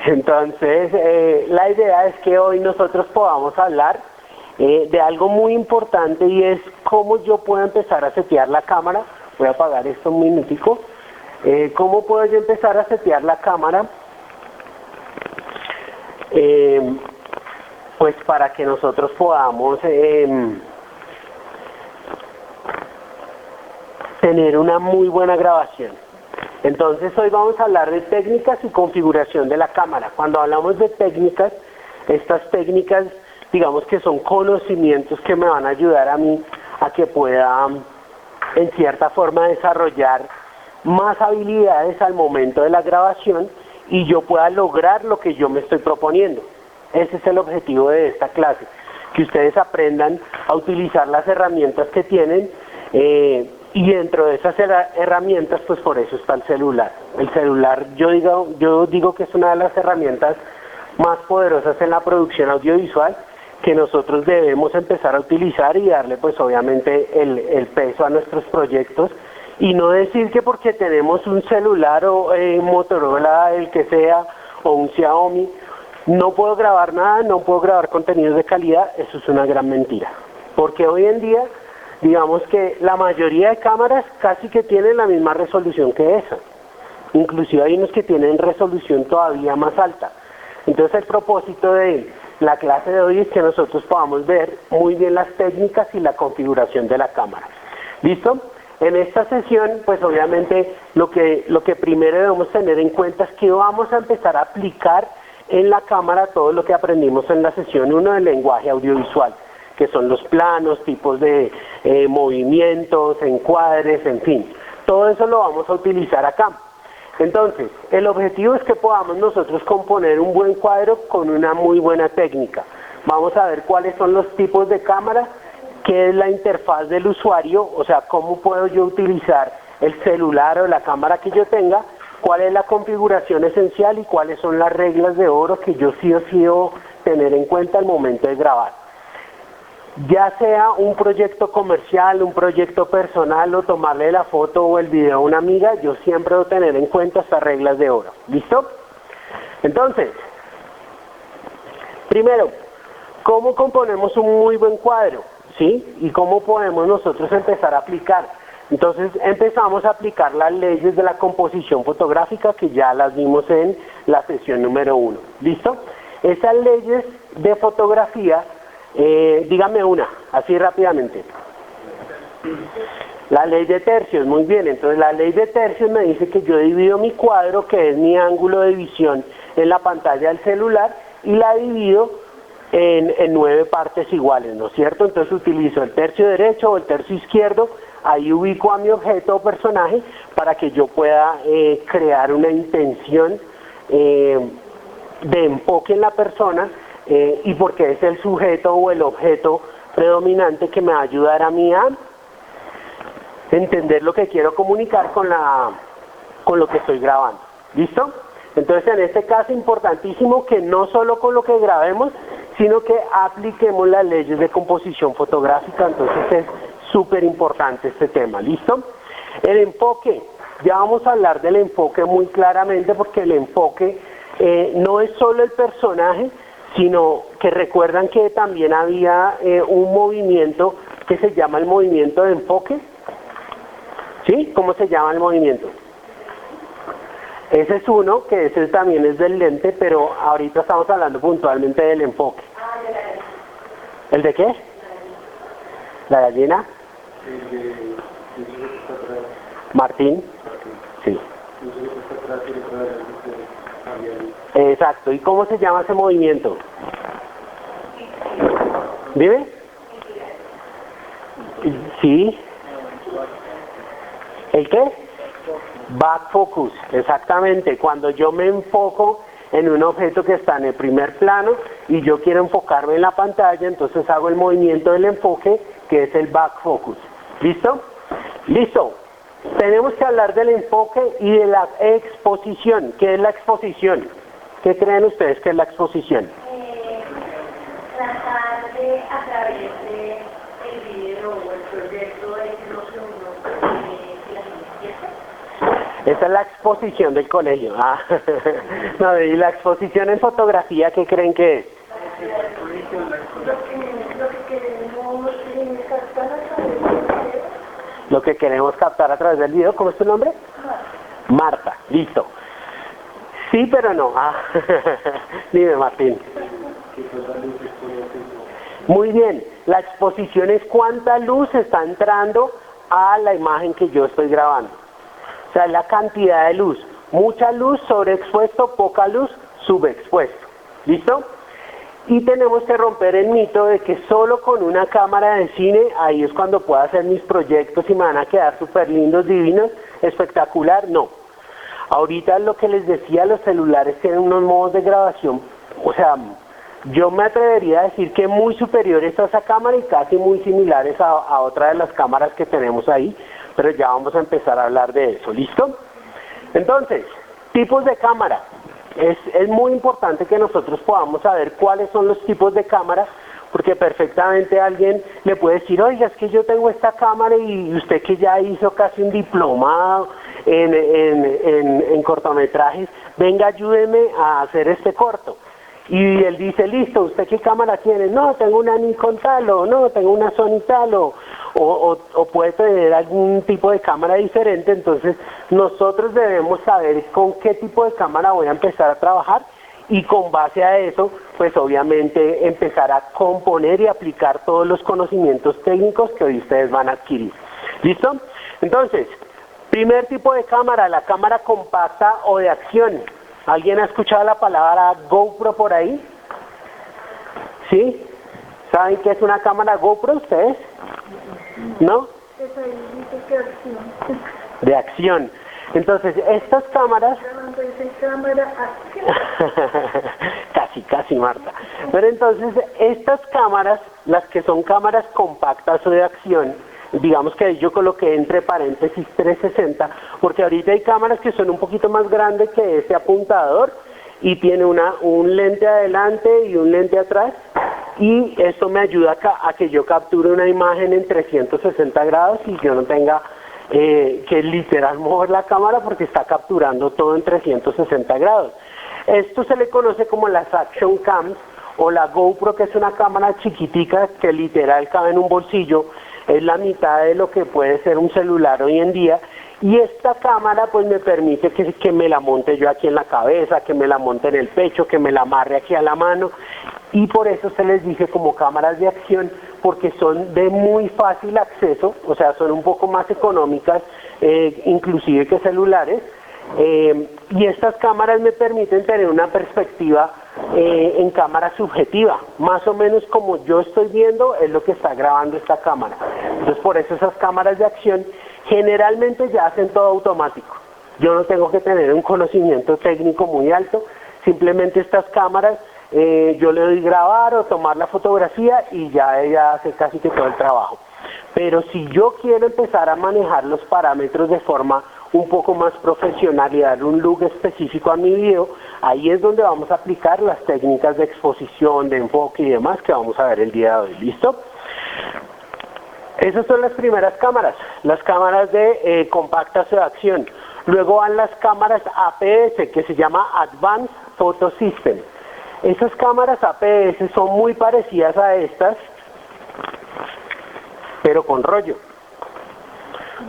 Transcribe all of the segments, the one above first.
Entonces, la idea es que hoy nosotros podamos hablar de algo muy importante, y es cómo yo puedo empezar a setear la cámara. Voy a apagar esto un minutico. ¿Cómo puedo yo empezar a setear la cámara? Pues para que nosotros podamos tener una muy buena grabación. Entonces hoy vamos a hablar de técnicas y configuración de la cámara. Cuando hablamos de técnicas, estas técnicas, digamos que son conocimientos que me van a ayudar a mí a que pueda, en cierta forma, desarrollar más habilidades al momento de la grabación y yo pueda lograr lo que yo me estoy proponiendo. Ese es el objetivo de esta clase, que ustedes aprendan a utilizar las herramientas que tienen, y dentro de esas herramientas, pues por eso está el celular. El celular, yo digo que es una de las herramientas más poderosas en la producción audiovisual, que nosotros debemos empezar a utilizar y darle pues obviamente el peso a nuestros proyectos, y no decir que porque tenemos un celular o Motorola, el que sea, o un Xiaomi, no puedo grabar nada, no puedo grabar contenidos de calidad. Eso es una gran mentira, porque hoy en día, digamos que la mayoría de cámaras casi que tienen la misma resolución que esa, inclusive hay unos que tienen resolución todavía más alta. Entonces el propósito de la clase de hoy es que nosotros podamos ver muy bien las técnicas y la configuración de la cámara. ¿Listo? En esta sesión, pues obviamente lo que primero debemos tener en cuenta es que vamos a empezar a aplicar en la cámara todo lo que aprendimos en la sesión 1 del lenguaje audiovisual, que son los planos, tipos de movimientos, encuadres, en fin. Todo eso lo vamos a utilizar acá. Entonces, el objetivo es que podamos nosotros componer un buen cuadro con una muy buena técnica. Vamos a ver cuáles son los tipos de cámara, qué es la interfaz del usuario, o sea, cómo puedo yo utilizar el celular o la cámara que yo tenga, cuál es la configuración esencial y cuáles son las reglas de oro que yo sí o sí debo tener en cuenta al momento de grabar. Ya sea un proyecto comercial, un proyecto personal, o tomarle la foto o el video a una amiga, yo siempre debo tener en cuenta estas reglas de oro. ¿Listo? Entonces, primero, ¿cómo componemos un muy buen cuadro? ¿Sí? ¿Y cómo podemos nosotros empezar a aplicar? Entonces empezamos a aplicar las leyes de la composición fotográfica, que ya las vimos en la sesión número 1. ¿Listo? Esas leyes de fotografía, dígame una, así rápidamente. La ley de tercios, muy bien. Entonces la ley de tercios me dice que yo divido mi cuadro, que es mi ángulo de visión en la pantalla del celular, y la divido en 9 partes iguales, ¿no es cierto? Entonces utilizo el tercio derecho o el tercio izquierdo, ahí ubico a mi objeto o personaje para que yo pueda crear una intención de enfoque en la persona, y porque es el sujeto o el objeto predominante que me va a ayudar a mí a entender lo que quiero comunicar con lo que estoy grabando. ¿Listo? Entonces en este caso importantísimo que no solo con lo que grabemos, sino que apliquemos las leyes de composición fotográfica. Entonces es súper importante este tema. ¿Listo? El enfoque, ya vamos a hablar del enfoque muy claramente, porque el enfoque no es solo el personaje, sino que recuerdan que también había un movimiento que se llama el movimiento de enfoque. ¿Sí? ¿Cómo se llama el movimiento? Ese es uno, que ese también es del lente, pero ahorita estamos hablando puntualmente del enfoque. ¿El de qué? ¿La gallina? Martín. Sí. Exacto. ¿Y cómo se llama ese movimiento? ¿Dime? Sí. ¿El qué? Back focus, exactamente. Cuando yo me enfoco en un objeto que está en el primer plano y yo quiero enfocarme en la pantalla, entonces hago el movimiento del enfoque, que es el back focus. ¿Listo? Listo. Tenemos que hablar del enfoque y de la exposición. ¿Qué es la exposición? ¿Qué creen ustedes que es la exposición? Tratar de, a través de el video o el proyecto, de que no se uno que la gente piensa. Esa es la exposición del colegio. Ah. No, y la exposición en fotografía, ¿qué creen que es? Lo que queremos captar a través del video. ¿Cómo es tu nombre? Marta. Listo. Sí, pero no. Ah. Dime, Martín. Muy bien. La exposición es cuánta luz está entrando a la imagen que yo estoy grabando. O sea, la cantidad de luz. Mucha luz sobreexpuesto, poca luz subexpuesto. ¿Listo? Y tenemos que romper el mito de que solo con una cámara de cine, ahí es cuando puedo hacer mis proyectos y me van a quedar súper lindos, divinos, espectacular. No. Ahorita lo que les decía, los celulares tienen unos modos de grabación, o sea, yo me atrevería a decir que muy superiores a esa cámara y casi muy similares a otra de las cámaras que tenemos ahí, pero ya vamos a empezar a hablar de eso. ¿Listo? Entonces, tipos de cámara. Es muy importante que nosotros podamos saber cuáles son los tipos de cámaras, porque perfectamente alguien le puede decir, oiga, es que yo tengo esta cámara y usted que ya hizo casi un diplomado en cortometrajes, venga, ayúdeme a hacer este corto. Y él dice, listo, ¿usted qué cámara tiene? No, tengo una Nikon tal, o no, tengo una Sony tal, o puede tener algún tipo de cámara diferente. Entonces nosotros debemos saber con qué tipo de cámara voy a empezar a trabajar y con base a eso, pues obviamente empezar a componer y aplicar todos los conocimientos técnicos que hoy ustedes van a adquirir. ¿Listo? Entonces, primer tipo de cámara, la cámara compacta o de acción. ¿Alguien ha escuchado la palabra GoPro por ahí? ¿Sí? ¿Saben qué es una cámara GoPro ustedes? ¿No? De acción. Entonces, estas cámaras... Casi, Marta. Pero entonces, estas cámaras, las que son cámaras compactas o de acción, digamos que yo coloqué entre paréntesis 360, porque ahorita hay cámaras que son un poquito más grandes que este apuntador y tiene un lente adelante y un lente atrás, y esto me ayuda a que yo capture una imagen en 360 grados y yo no tenga que literal mover la cámara porque está capturando todo en 360 grados. Esto se le conoce como las Action Cams o la GoPro, que es una cámara chiquitica que literal cabe en un bolsillo. Es la mitad de lo que puede ser un celular hoy en día, y esta cámara pues me permite que me la monte yo aquí en la cabeza, que me la monte en el pecho, que me la amarre aquí a la mano, y por eso se les dije como cámaras de acción, porque son de muy fácil acceso, o sea, son un poco más económicas inclusive que celulares, y estas cámaras me permiten tener una perspectiva en cámara subjetiva, más o menos como yo estoy viendo es lo que está grabando esta cámara. Entonces por eso esas cámaras de acción generalmente ya hacen todo automático. Yo no tengo que tener un conocimiento técnico muy alto, simplemente estas cámaras yo le doy grabar o tomar la fotografía y ya ella hace casi que todo el trabajo. Pero si yo quiero empezar a manejar los parámetros de forma un poco más profesional y darle un look específico a mi video, ahí es donde vamos a aplicar las técnicas de exposición, de enfoque y demás que vamos a ver el día de hoy. ¿Listo? Esas son las primeras cámaras, las cámaras de compactas de acción. Luego van las cámaras APS, que se llama Advanced Photo System. Esas cámaras APS son muy parecidas a estas, pero con rollo.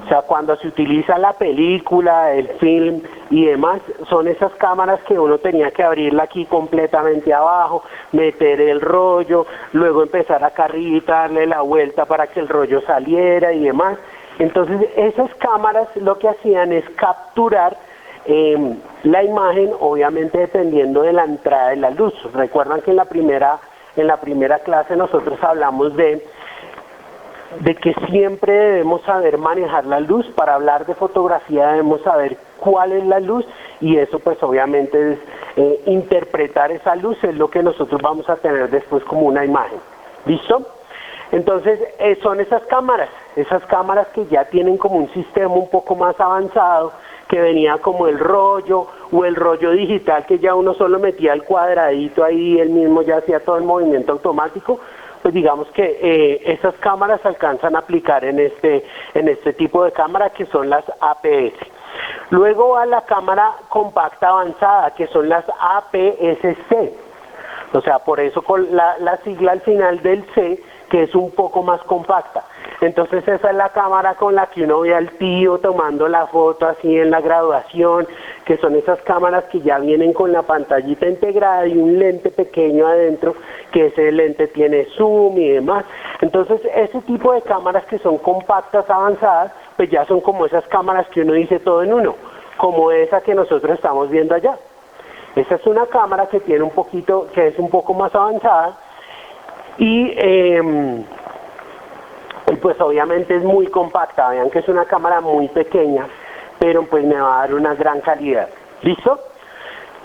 O sea, cuando se utiliza la película, el film y demás, son esas cámaras que uno tenía que abrirla aquí completamente abajo, meter el rollo, luego empezar acá arriba, darle la vuelta para que el rollo saliera y demás. Entonces, esas cámaras lo que hacían es capturar la imagen, obviamente dependiendo de la entrada de la luz. Recuerdan que en la primera clase nosotros hablamos de que siempre debemos saber manejar la luz. Para hablar de fotografía debemos saber cuál es la luz, y eso pues obviamente es interpretar esa luz, es lo que nosotros vamos a tener después como una imagen. ¿Listo? Entonces son esas cámaras que ya tienen como un sistema un poco más avanzado, que venía como el rollo o el rollo digital, que ya uno solo metía el cuadradito ahí, él mismo ya hacía todo el movimiento automático. Pues digamos que esas cámaras se alcanzan a aplicar en este tipo de cámara, que son las APS. Luego va la cámara compacta avanzada, que son las APS-C. O sea, por eso con la sigla al final del C, que es un poco más compacta. Entonces esa es la cámara con la que uno ve al tío tomando la foto así en la graduación, que son esas cámaras que ya vienen con la pantallita integrada y un lente pequeño adentro, que ese lente tiene zoom y demás. Entonces ese tipo de cámaras que son compactas, avanzadas, pues ya son como esas cámaras que uno dice todo en uno, como esa que nosotros estamos viendo allá. Esa es una cámara que tiene un poquito, que es un poco más avanzada y pues obviamente es muy compacta. Vean que es una cámara muy pequeña, pero pues me va a dar una gran calidad. ¿Listo?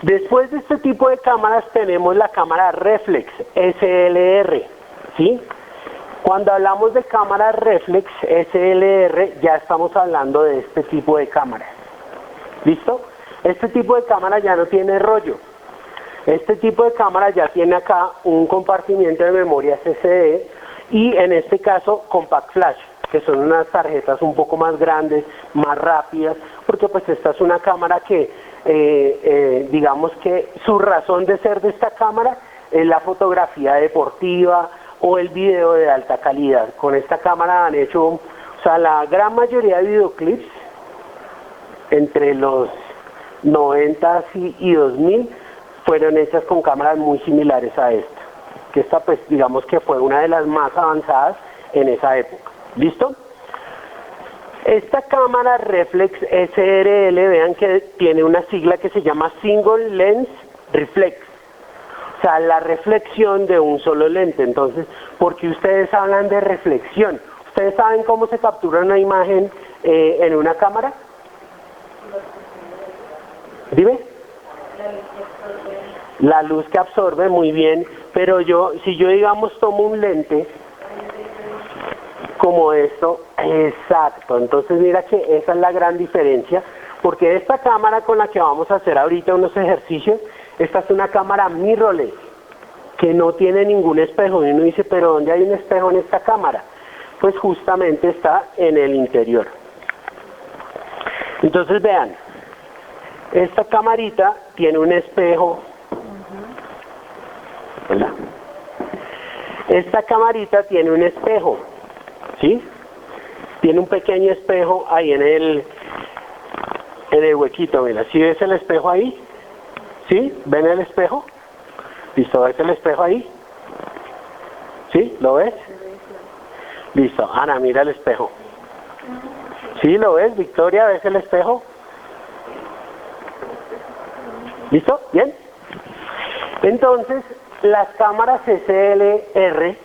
Después de este tipo de cámaras tenemos la cámara reflex, SLR, ¿sí? Cuando hablamos de cámara reflex, SLR, ya estamos hablando de este tipo de cámaras. ¿Listo? Este tipo de cámara ya no tiene rollo. Este tipo de cámara ya tiene acá un compartimiento de memoria SSD y en este caso Compact Flash, que son unas tarjetas un poco más grandes, más rápidas, porque pues esta es una cámara que digamos que su razón de ser de esta cámara es la fotografía deportiva o el video de alta calidad. Con esta cámara han hecho, o sea, la gran mayoría de videoclips entre los 90 y 2000 fueron hechas con cámaras muy similares a esta, que esta pues digamos que fue una de las más avanzadas en esa época. ¿Listo? Esta cámara reflex SRL, vean que tiene una sigla que se llama Single Lens Reflex, o sea, la reflexión de un solo lente. Entonces, ¿por qué ustedes hablan de reflexión? ¿Ustedes saben cómo se captura una imagen en una cámara? Dime. La luz que absorbe, muy bien, pero si yo digamos tomo un lente como esto, exacto, entonces mira que esa es la gran diferencia, porque esta cámara con la que vamos a hacer ahorita unos ejercicios, esta es una cámara mirrorless, que no tiene ningún espejo, y uno dice, pero ¿dónde hay un espejo en esta cámara? Pues justamente está en el interior. Entonces vean, esta camarita tiene un espejo. Hola. Esta camarita tiene un espejo, ¿sí? Tiene un pequeño espejo ahí en el huequito, mira. ¿Sí ves el espejo ahí? ¿Sí? ¿Ven el espejo? ¿Listo? ¿Ves el espejo ahí? ¿Sí? ¿Lo ves? Listo. Ana, mira el espejo. ¿Sí? ¿Lo ves? Victoria, ¿ves el espejo? ¿Listo? ¿Bien? Entonces, las cámaras SLR,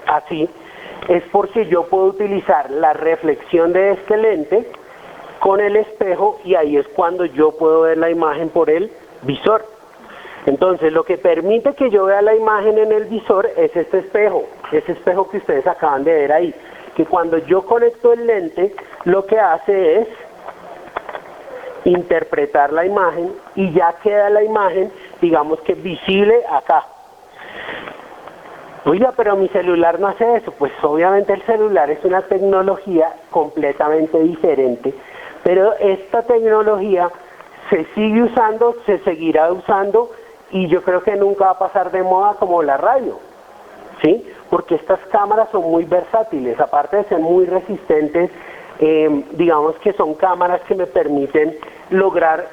así, es porque yo puedo utilizar la reflexión de este lente con el espejo y ahí es cuando yo puedo ver la imagen por el visor. Entonces, lo que permite que yo vea la imagen en el visor es este espejo, ese espejo que ustedes acaban de ver ahí, que cuando yo conecto el lente, lo que hace es interpretar la imagen y ya queda la imagen, digamos que visible acá. Oiga, pero mi celular no hace eso. Pues obviamente el celular es una tecnología completamente diferente, pero esta tecnología se sigue usando, se seguirá usando y yo creo que nunca va a pasar de moda como la radio, ¿sí? Porque estas cámaras son muy versátiles, aparte de ser muy resistentes, digamos que son cámaras que me permiten lograr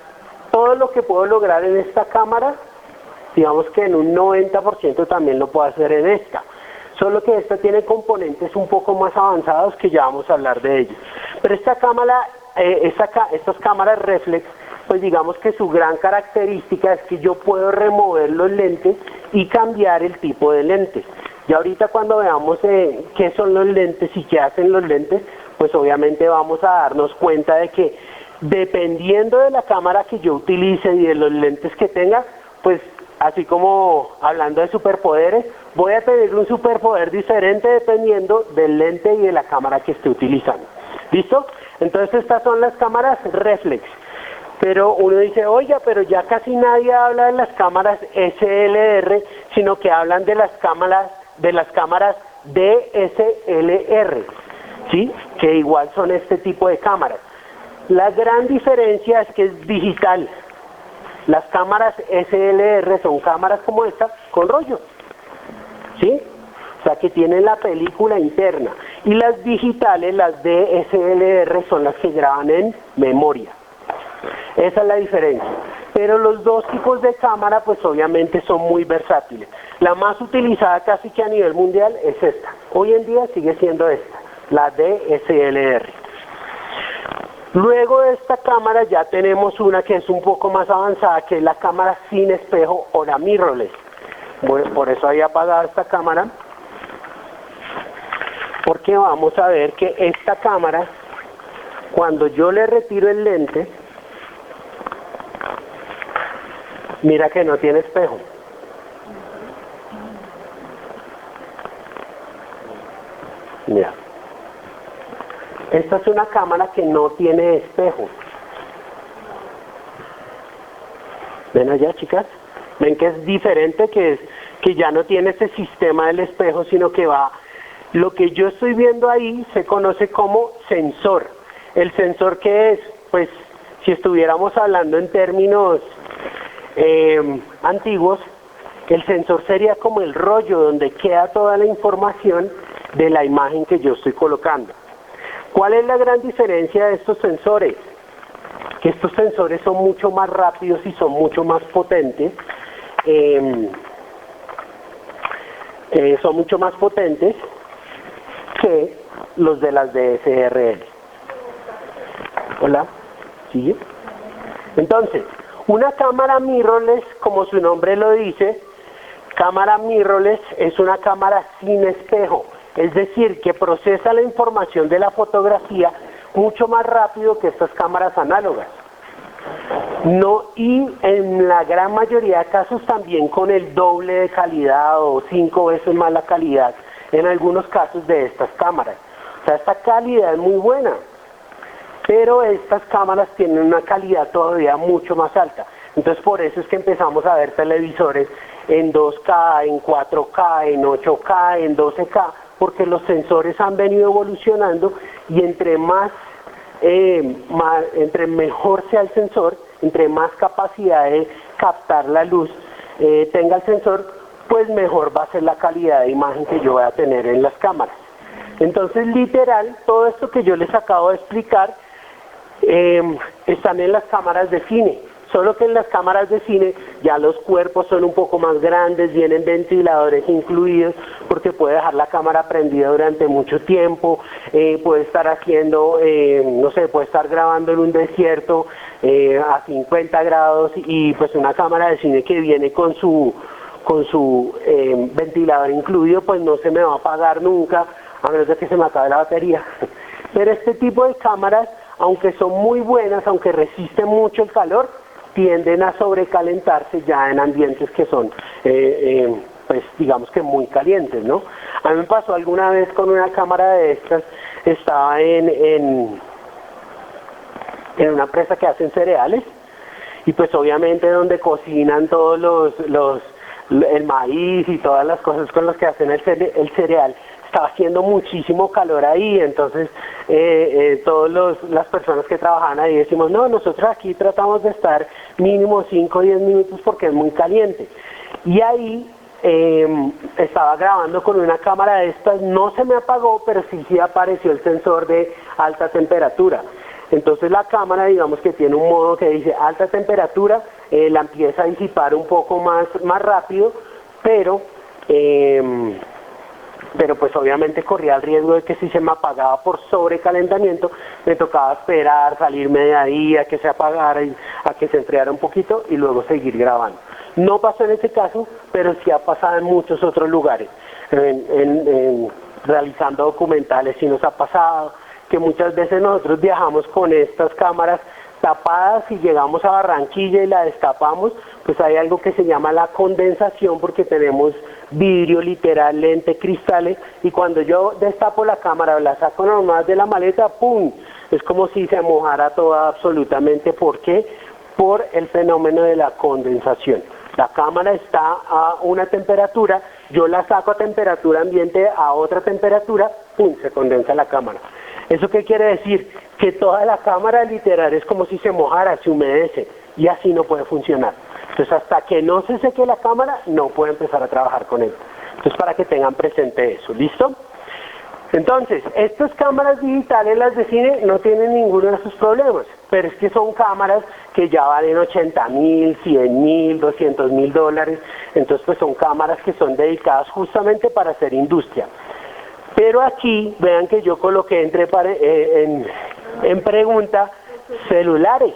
todo lo que puedo lograr en esta cámara, digamos que en un 90% también lo puedo hacer en esta, solo que esta tiene componentes un poco más avanzados que ya vamos a hablar de ellos. Pero esta cámara, estas cámaras reflex, pues digamos que su gran característica es que yo puedo remover los lentes y cambiar el tipo de lentes. Y ahorita cuando veamos qué son los lentes y qué hacen los lentes, pues obviamente vamos a darnos cuenta de que dependiendo de la cámara que yo utilice y de los lentes que tenga, pues así como hablando de superpoderes, voy a tener un superpoder diferente dependiendo del lente y de la cámara que esté utilizando. ¿Listo? Entonces estas son las cámaras reflex. Pero uno dice, oiga, pero ya casi nadie habla de las cámaras SLR, sino que hablan de las cámaras DSLR, ¿sí? Que igual son este tipo de cámaras. La gran diferencia es que es digital. Las cámaras SLR son cámaras como esta con rollo, ¿sí? O sea que tienen la película interna. Y las digitales, las DSLR, son las que graban en memoria. Esa es la diferencia. Pero los dos tipos de cámara pues obviamente son muy versátiles. La más utilizada casi que a nivel mundial es esta. Hoy en día sigue siendo esta, la DSLR. Luego de esta cámara ya tenemos una que es un poco más avanzada, que es la cámara sin espejo o la mirrorless. Bueno, por eso había apagado esta cámara, porque vamos a ver que esta cámara, cuando yo le retiro el lente, mira que no tiene espejo. Mira. Esta es una cámara que no tiene espejo. ¿Ven allá, chicas? ¿Ven que es diferente? Que ya no tiene ese sistema del espejo, sino que va... Lo que yo estoy viendo ahí se conoce como sensor. ¿El sensor qué es? Pues, si estuviéramos hablando en términos antiguos, el sensor sería como el rollo donde queda toda la información de la imagen que yo estoy colocando. ¿Cuál es la gran diferencia de estos sensores? Que estos sensores son mucho más rápidos y son mucho más potentes. Son mucho más potentes que los de las DSLR. Hola, ¿sigue? Entonces, una cámara mirrorless, como su nombre lo dice, cámara mirrorless es una cámara sin espejo. Es decir, que procesa la información de la fotografía mucho más rápido que estas cámaras análogas. No, y en la gran mayoría de casos también con el doble de calidad o 5 veces más la calidad en algunos casos de estas cámaras. O sea, esta calidad es muy buena, pero estas cámaras tienen una calidad todavía mucho más alta. Entonces por eso es que empezamos a ver televisores en 2K, en 4K, en 8K, en 12K, porque los sensores han venido evolucionando y entre mejor sea el sensor, entre más capacidad de captar la luz tenga el sensor, pues mejor va a ser la calidad de imagen que yo voy a tener en las cámaras. Entonces, literal, todo esto que yo les acabo de explicar están en las cámaras de cine. Solo que en las cámaras de cine ya los cuerpos son un poco más grandes, vienen ventiladores incluidos, porque puede dejar la cámara prendida durante mucho tiempo, puede estar haciendo, no sé, puede estar grabando en un desierto a 50 grados y pues una cámara de cine que viene con su ventilador incluido, pues no se me va a apagar nunca, a menos de que se me acabe la batería. Pero este tipo de cámaras, aunque son muy buenas, aunque resisten mucho el calor, tienden a sobrecalentarse ya en ambientes que son, pues digamos que muy calientes, ¿no? A mí me pasó alguna vez con una cámara de estas, estaba en una empresa que hacen cereales, y pues obviamente donde cocinan todos el maíz y todas las cosas con las que hacen el cereal, estaba haciendo muchísimo calor ahí, entonces todas las personas que trabajaban ahí decimos, no, nosotros aquí tratamos de estar mínimo 5 o 10 minutos porque es muy caliente. Y ahí estaba grabando con una cámara de estas, no se me apagó, pero sí apareció el sensor de alta temperatura. Entonces la cámara, digamos que tiene un modo que dice alta temperatura, la empieza a disipar un poco más rápido, pero pues obviamente corría el riesgo de que si se me apagaba por sobrecalentamiento, me tocaba esperar, salirme de ahí, a que se apagara, a que se enfriara un poquito y luego seguir grabando. No pasó en ese caso, pero sí ha pasado en muchos otros lugares. Realizando documentales sí nos ha pasado, que muchas veces nosotros viajamos con estas cámaras tapadas y llegamos a Barranquilla y la destapamos, pues hay algo que se llama la condensación porque tenemos vidrio literal, lente, cristales, y cuando yo destapo la cámara o la saco nomás de la maleta, ¡pum!, es como si se mojara toda absolutamente. ¿Por qué? Por el fenómeno de la condensación. La cámara está a una temperatura, yo la saco a temperatura ambiente a otra temperatura, ¡pum!, se condensa la cámara. ¿Eso qué quiere decir? que toda la cámara literal es como si se mojara, se humedece, y así no puede funcionar. Entonces, hasta que no se seque la cámara, no puede empezar a trabajar con él. Entonces, para que tengan presente eso, ¿listo? Entonces, estas cámaras digitales, las de cine, no tienen ninguno de esos problemas, pero es que son cámaras que ya valen 80.000, 100.000, 200.000 dólares, entonces pues son cámaras que son dedicadas justamente para hacer industria. Pero aquí, vean que yo coloqué en pregunta celulares.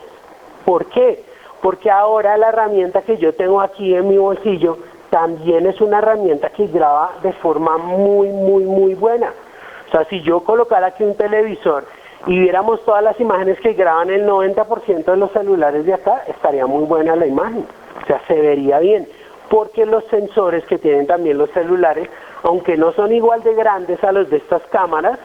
¿Por qué? Porque ahora la herramienta que yo tengo aquí en mi bolsillo también es una herramienta que graba de forma muy buena. O sea, si yo colocara aquí un televisor y viéramos todas las imágenes que graban el 90% de los celulares de acá, estaría muy buena la imagen. O sea, se vería bien. Porque los sensores que tienen también los celulares, aunque no son igual de grandes a los de estas cámaras,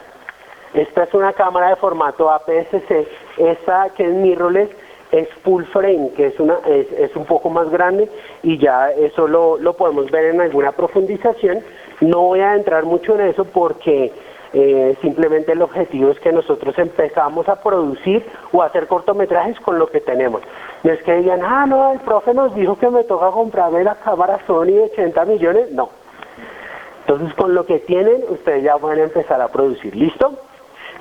esta es una cámara de formato APS-C, esta que es mirrorless es full frame, que es un poco más grande, y ya eso lo podemos ver en alguna profundización. No voy a entrar mucho en eso porque simplemente el objetivo es que nosotros empezamos a producir o a hacer cortometrajes con lo que tenemos. No es que digan, no, el profe nos dijo que me toca comprarme la cámara Sony de 80 millones, no. Entonces, con lo que tienen, ustedes ya pueden empezar a producir, ¿listo?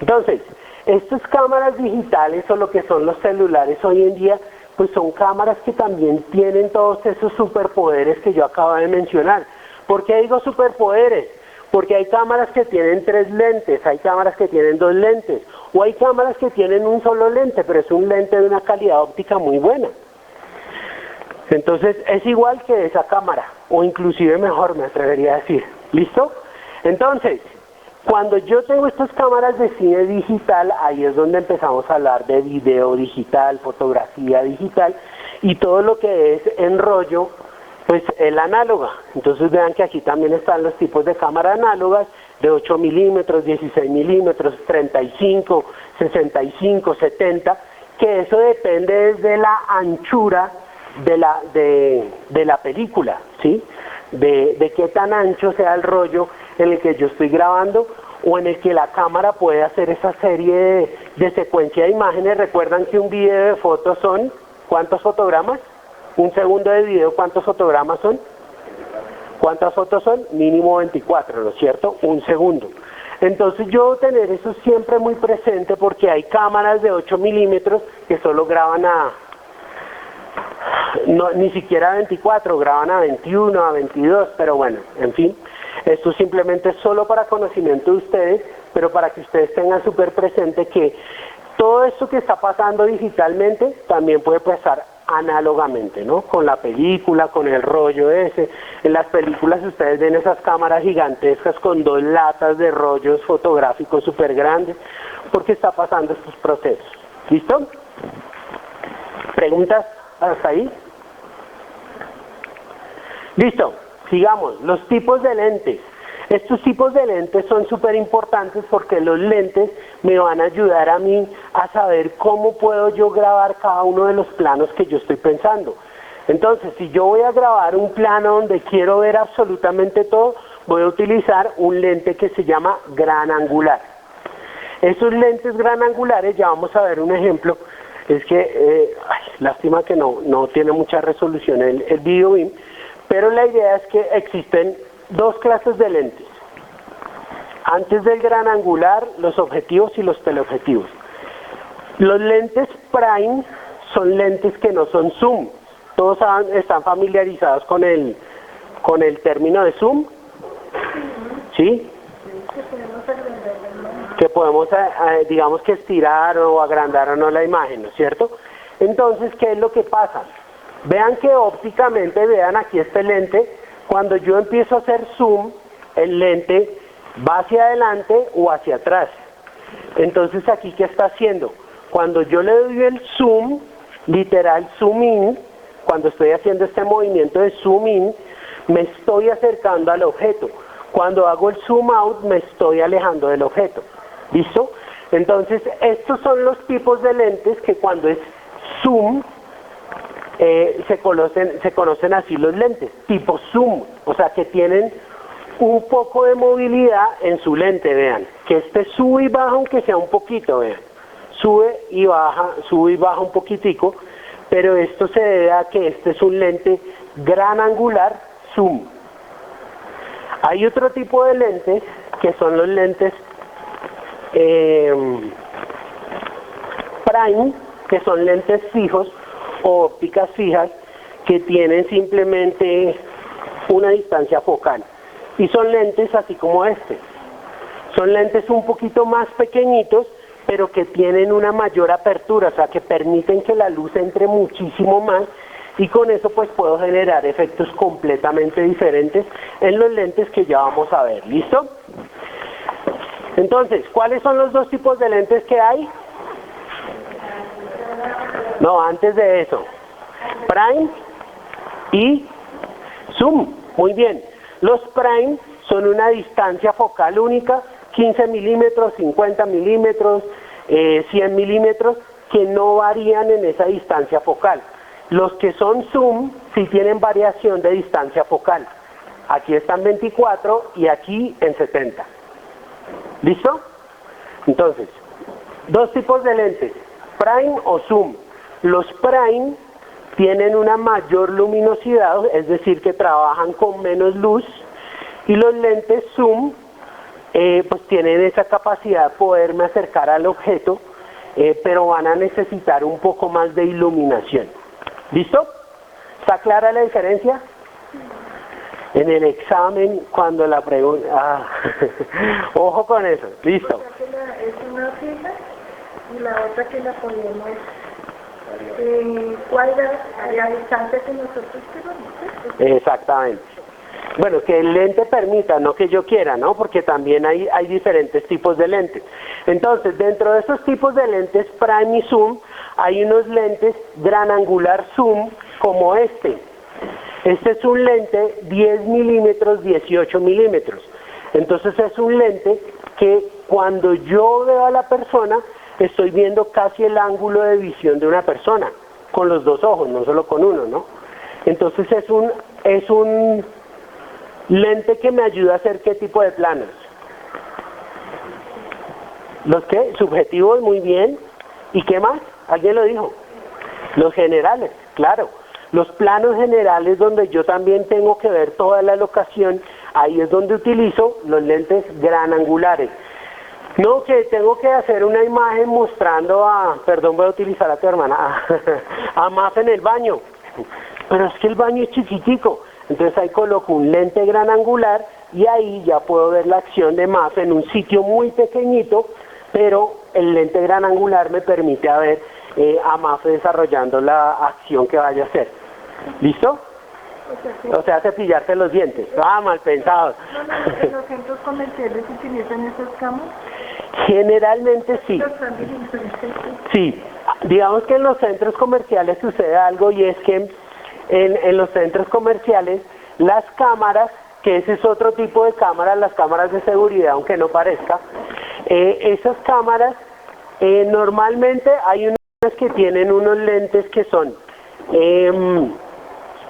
Entonces, estas cámaras digitales o lo que son los celulares hoy en día, pues son cámaras que también tienen todos esos superpoderes que yo acabo de mencionar. ¿Por qué digo superpoderes? Porque hay cámaras que tienen 3 lentes, hay cámaras que tienen 2 lentes, o hay cámaras que tienen un solo lente, pero es un lente de una calidad óptica muy buena. Entonces es igual que esa cámara, o inclusive mejor, me atrevería a decir. ¿Listo? Entonces, cuando yo tengo estas cámaras de cine digital, ahí es donde empezamos a hablar de video digital, fotografía digital, y todo lo que es en rollo, pues el análoga. Entonces vean que aquí también están los tipos de cámaras análogas de 8 milímetros, 16 milímetros, 35, 65, 70, que eso depende desde la anchura de la película, ¿sí? De qué tan ancho sea el rollo en el que yo estoy grabando o en el que la cámara puede hacer esa serie de secuencia de imágenes. Recuerdan que un video de fotos son, ¿cuántos fotogramas? Un segundo de video, ¿cuántos fotogramas son? ¿Cuántas fotos son? Mínimo 24, ¿no es cierto? Un segundo. Entonces yo debo tener eso siempre muy presente porque hay cámaras de 8 milímetros que solo graban ni siquiera a 24, graban a 21, a 22, pero bueno, en fin, esto simplemente es solo para conocimiento de ustedes, pero para que ustedes tengan súper presente que todo esto que está pasando digitalmente también puede pasar análogamente, ¿no? Con la película, con el rollo ese. En las películas ustedes ven esas cámaras gigantescas con 2 latas de rollos fotográficos súper grandes, porque está pasando estos procesos. ¿Listo? ¿Preguntas hasta ahí? Listo, sigamos. Los tipos de lentes. Estos tipos de lentes son súper importantes porque los lentes me van a ayudar a mí a saber cómo puedo yo grabar cada uno de los planos que yo estoy pensando. Entonces, si yo voy a grabar un plano donde quiero ver absolutamente todo, voy a utilizar un lente que se llama gran angular. Esos lentes gran angulares, ya vamos a ver un ejemplo, es que, lástima que no tiene mucha resolución el video beam, pero la idea es que existen 2 clases de lentes. Antes del gran angular, los objetivos y los teleobjetivos. Los lentes prime son lentes que no son zoom. Todos están familiarizados con el término de zoom, ¿sí? Que podemos, digamos que estirar o agrandar o no la imagen, ¿no es cierto? Entonces, ¿qué es lo que pasa? Vean que ópticamente, vean aquí este lente, cuando yo empiezo a hacer zoom, el lente va hacia adelante o hacia atrás. Entonces, aquí, ¿qué está haciendo? Cuando yo le doy el zoom, literal zoom in, cuando estoy haciendo este movimiento de zoom in, me estoy acercando al objeto. Cuando hago el zoom out, me estoy alejando del objeto. ¿Listo? Entonces, estos son los tipos de lentes que cuando es zoom, se conocen así los lentes, tipo zoom, o sea que tienen un poco de movilidad en su lente, vean, que este sube y baja aunque sea un poquito, vean, sube y baja un poquitico, pero esto se debe a que este es un lente gran angular zoom. Hay otro tipo de lentes que son los lentes prime, que son lentes fijos o ópticas fijas que tienen simplemente una distancia focal, y son lentes así como este. Son lentes un poquito más pequeñitos, pero que tienen una mayor apertura, o sea que permiten que la luz entre muchísimo más, y con eso pues puedo generar efectos completamente diferentes en los lentes que ya vamos a ver. ¿Listo? Entonces, ¿cuáles son los dos tipos de lentes que hay? No, antes de eso, prime y zoom. Muy bien, los prime son una distancia focal única, 15 milímetros, 50 milímetros, 100 milímetros, que no varían en esa distancia focal. Los que son zoom sí tienen variación de distancia focal. Aquí están 24 y aquí en 70. ¿Listo? Entonces, dos tipos de lentes, prime o zoom. Los prime tienen una mayor luminosidad, es decir, que trabajan con menos luz, y los lentes zoom pues tienen esa capacidad de poderme acercar al objeto, pero van a necesitar un poco más de iluminación. ¿Listo? ¿Está clara la diferencia? En el examen, cuando la pregunta... ojo con eso, listo. Es una fija y la otra que la ponemos cuadra a la distancia que nosotros queramos. Exactamente. Bueno, que el lente permita, no que yo quiera, ¿no? Porque también hay diferentes tipos de lentes. Entonces, dentro de esos tipos de lentes prime y zoom, hay unos lentes gran angular zoom como este. Este es un lente 10 milímetros, 18 milímetros. Entonces es un lente que cuando yo veo a la persona, estoy viendo casi el ángulo de visión de una persona, con los dos ojos, no solo con uno, ¿no? Entonces es un lente que me ayuda a hacer ¿qué tipo de planos? ¿Los qué? Subjetivos, muy bien. ¿Y qué más? ¿Alguien lo dijo? Los generales, claro. Los planos generales donde yo también tengo que ver toda la locación, ahí es donde utilizo los lentes gran angulares. No, que tengo que hacer una imagen mostrando perdón, voy a utilizar a tu hermana, a Maf en el baño. Pero es que el baño es chiquitico. Entonces ahí coloco un lente gran angular y ahí ya puedo ver la acción de Maf en un sitio muy pequeñito, pero el lente gran angular me permite ver a Maf desarrollando la acción que vaya a hacer. ¿Listo? O sea, cepillarse los dientes. Mal pensados. ¿En los centros comerciales utilizan esas cámaras? Generalmente sí. Sí, digamos que en los centros comerciales sucede algo, y es que en los centros comerciales las cámaras, que ese es otro tipo de cámaras, las cámaras de seguridad, aunque no parezca, esas cámaras normalmente hay unas que tienen unos lentes que son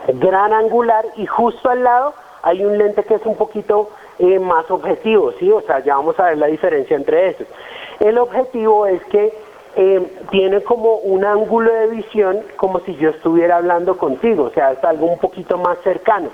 gran angular, y justo al lado hay un lente que es un poquito más objetivo, ¿sí? O sea, ya vamos a ver la diferencia entre esos. El objetivo es que tiene como un ángulo de visión como si yo estuviera hablando contigo, o sea, es algo un poquito más cercano.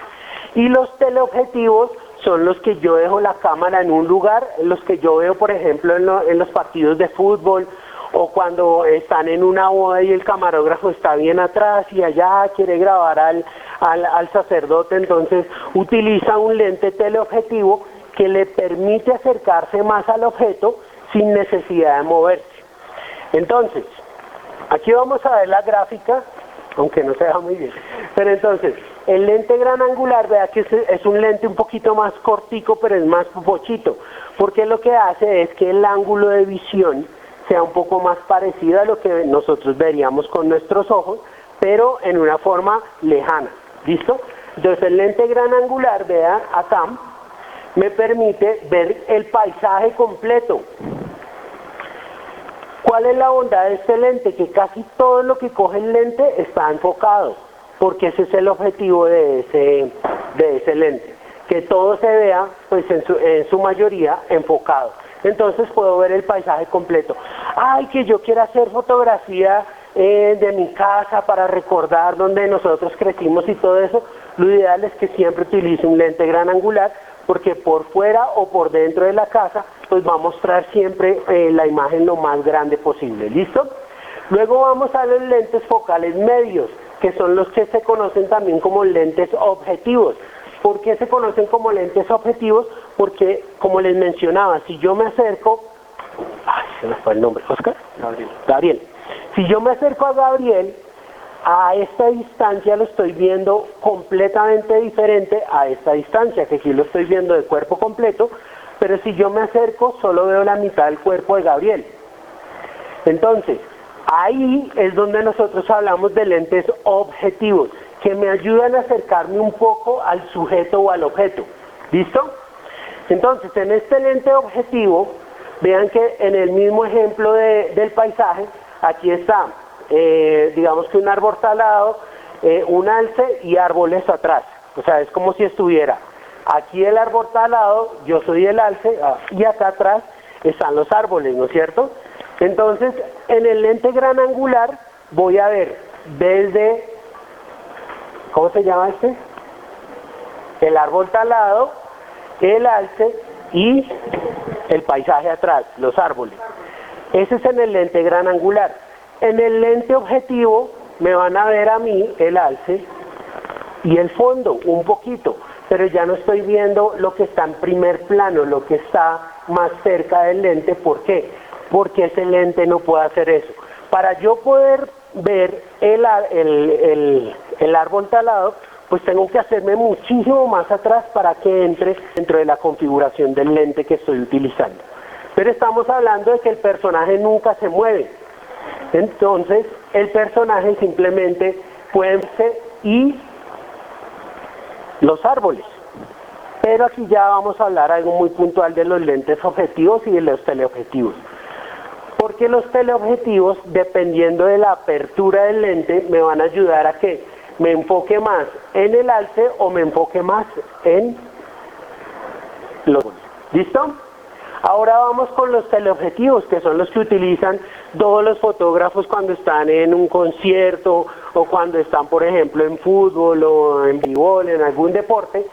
Y los teleobjetivos son los que yo dejo la cámara en un lugar, los que yo veo, por ejemplo, en los partidos de fútbol, o cuando están en una boda y el camarógrafo está bien atrás y allá quiere grabar al sacerdote, entonces utiliza un lente teleobjetivo que le permite acercarse más al objeto sin necesidad de moverse. Entonces, aquí vamos a ver la gráfica, aunque no se vea muy bien, pero entonces, el lente gran angular, vea que es un lente un poquito más cortico, pero es más pochito, porque lo que hace es que el ángulo de visión sea un poco más parecido a lo que nosotros veríamos con nuestros ojos, pero en una forma lejana. ¿Listo? Entonces el lente gran angular, vea acá, me permite ver el paisaje completo. ¿Cuál es la bondad de este lente? Que casi todo lo que coge el lente está enfocado, porque ese es el objetivo de ese lente, que todo se vea pues en su mayoría enfocado. Entonces puedo ver el paisaje completo. ay, que yo quiero hacer fotografía de mi casa para recordar donde nosotros crecimos y todo eso, lo ideal es que siempre utilice un lente gran angular, porque por fuera o por dentro de la casa, pues va a mostrar siempre la imagen lo más grande posible, ¿listo? Luego vamos a los lentes focales medios, que son los que se conocen también como lentes objetivos. ¿Por qué se conocen como lentes objetivos? Porque, como les mencionaba, si yo me acerco, ay, se me fue el nombre, ¿Oscar? Gabriel. Si yo me acerco a Gabriel, a esta distancia lo estoy viendo completamente diferente a esta distancia, que aquí lo estoy viendo de cuerpo completo, pero si yo me acerco solo veo la mitad del cuerpo de Gabriel. Entonces, ahí es donde nosotros hablamos de lentes objetivos, que me ayudan a acercarme un poco al sujeto o al objeto. ¿Listo? Entonces, en este lente objetivo, vean que en el mismo ejemplo del paisaje, aquí está, digamos que un árbol talado, un alce y árboles atrás. O sea, es como si estuviera aquí el árbol talado, yo soy el alce, y acá atrás están los árboles, ¿no es cierto? Entonces, en el lente gran angular voy a ver desde, ¿cómo se llama este? El árbol talado, el alce y el paisaje atrás, los árboles. Ese es en el lente gran angular. En el lente objetivo me van a ver a mí el alce y el fondo, un poquito, pero ya no estoy viendo lo que está en primer plano, lo que está más cerca del lente. ¿Por qué? Porque ese lente no puede hacer eso. Para yo poder ver el árbol talado, pues tengo que hacerme muchísimo más atrás para que entre dentro de la configuración del lente que estoy utilizando. Pero estamos hablando de que el personaje nunca se mueve. Entonces, el personaje simplemente puede verse y los árboles. Pero aquí ya vamos a hablar algo muy puntual de los lentes objetivos y de los teleobjetivos. Porque los teleobjetivos, dependiendo de la apertura del lente, me van a ayudar a que me enfoque más en el alce o me enfoque más en los árboles. ¿Listo? Ahora vamos con los teleobjetivos, que son los que utilizan todos los fotógrafos cuando están en un concierto o cuando están, por ejemplo, en fútbol o en voleibol, en algún deporte,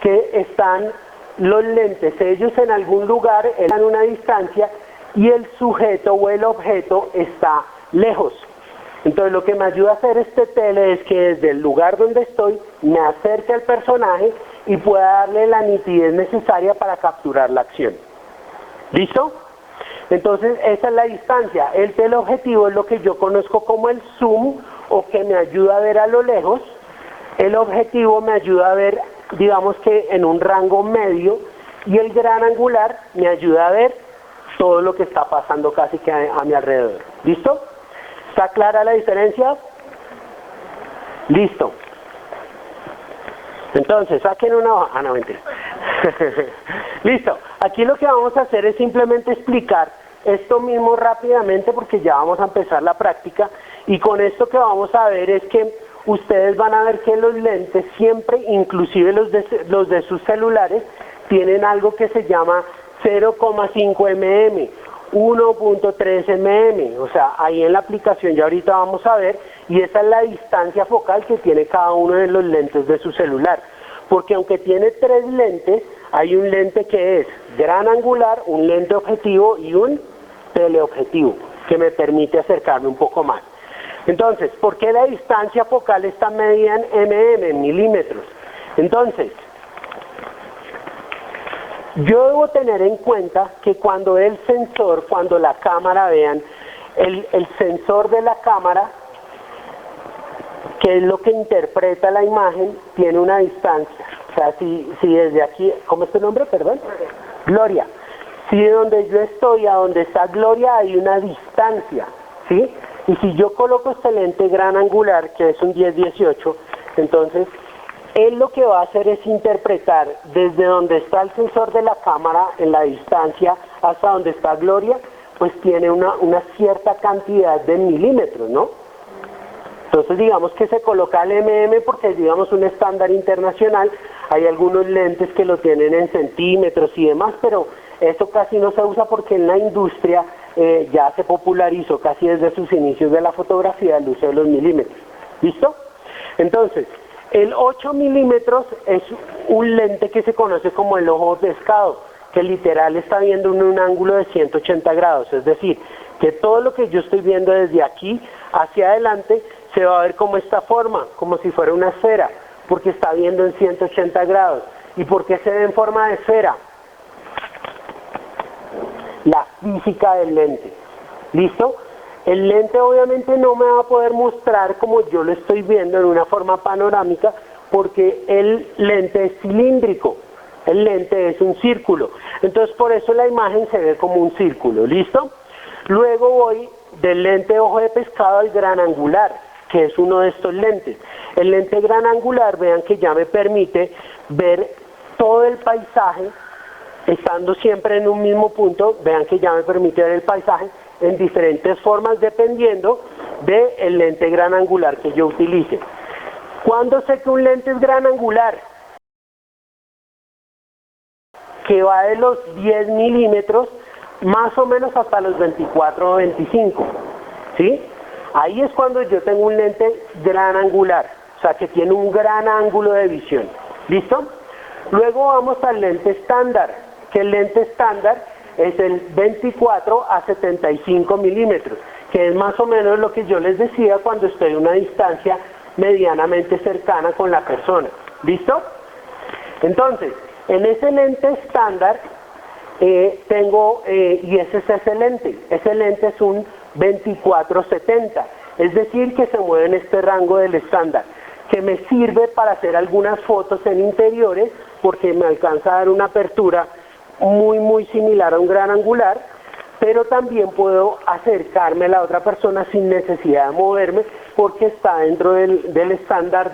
que están los lentes, ellos en algún lugar, en una distancia, y el sujeto o el objeto está lejos. Entonces lo que me ayuda a hacer este tele es que desde el lugar donde estoy me acerque al personaje y pueda darle la nitidez necesaria para capturar la acción. ¿Listo? Entonces esa es la distancia. El teleobjetivo es lo que yo conozco como el zoom, o que me ayuda a ver a lo lejos. El objetivo me ayuda a ver, digamos que en un rango medio, y el gran angular me ayuda a ver todo lo que está pasando casi que a mi alrededor. ¿Listo? ¿Está clara la diferencia? Listo. Entonces, saquen una hoja. Ah, no, mentira. Listo. Aquí lo que vamos a hacer es simplemente explicar esto mismo rápidamente, porque ya vamos a empezar la práctica, y con esto que vamos a ver es que ustedes van a ver que los lentes siempre, inclusive los de sus celulares, tienen algo que se llama 0,5 mm, 1.3 mm, o sea, ahí en la aplicación ya ahorita vamos a ver, y esa es la distancia focal que tiene cada uno de los lentes de su celular, porque aunque tiene 3 lentes, hay un lente que es gran angular, un lente objetivo y un teleobjetivo, que me permite acercarme un poco más. Entonces, ¿por qué la distancia focal está medida en en milímetros? Entonces, yo debo tener en cuenta que cuando el sensor, cuando la cámara, vean, el sensor de la cámara, que es lo que interpreta la imagen, tiene una distancia. O sea, si desde aquí, ¿cómo es tu nombre, perdón? Gloria. Si de donde yo estoy a donde está Gloria hay una distancia, ¿sí? Y si yo coloco este lente gran angular, que es un 10-18, entonces él lo que va a hacer es interpretar desde donde está el sensor de la cámara en la distancia hasta donde está Gloria, pues tiene una cierta cantidad de milímetros, ¿no? Entonces digamos que se coloca el porque es, digamos, un estándar internacional. Hay algunos lentes que lo tienen en centímetros y demás, pero eso casi no se usa porque en la industria ya se popularizó casi desde sus inicios de la fotografía el uso de los milímetros. ¿Listo? Entonces, el 8 milímetros es un lente que se conoce como el ojo de pescado, que literal está viendo en un ángulo de 180 grados, es decir, que todo lo que yo estoy viendo desde aquí hacia adelante se va a ver como esta forma, como si fuera una esfera, porque está viendo en 180 grados. ¿Y por qué se ve en forma de esfera? La física del lente. ¿Listo? El lente obviamente no me va a poder mostrar como yo lo estoy viendo en una forma panorámica, porque el lente es cilíndrico, el lente es un círculo. Entonces por eso la imagen se ve como un círculo. ¿Listo? Luego voy del lente ojo de pescado al gran angular, que es uno de estos lentes. El lente gran angular, vean que ya me permite ver todo el paisaje, estando siempre en un mismo punto. Vean que ya me permite ver el paisaje en diferentes formas dependiendo del lente gran angular que yo utilice. ¿Cuándo sé que un lente es gran angular? Que va de los 10 milímetros más o menos hasta los 24 o 25, ¿sí? Ahí es cuando yo tengo un lente gran angular, o sea que tiene un gran ángulo de visión. ¿Listo? Luego vamos al lente estándar, que el lente estándar es el 24 a 75 milímetros, que es más o menos lo que yo les decía cuando estoy a una distancia medianamente cercana con la persona. ¿Listo? Entonces, en ese lente estándar tengo, y ese es ese lente es un 24-70, es decir que se mueve en este rango del estándar, que me sirve para hacer algunas fotos en interiores, porque me alcanza a dar una apertura muy similar a un gran angular, pero también puedo acercarme a la otra persona sin necesidad de moverme, porque está dentro del estándar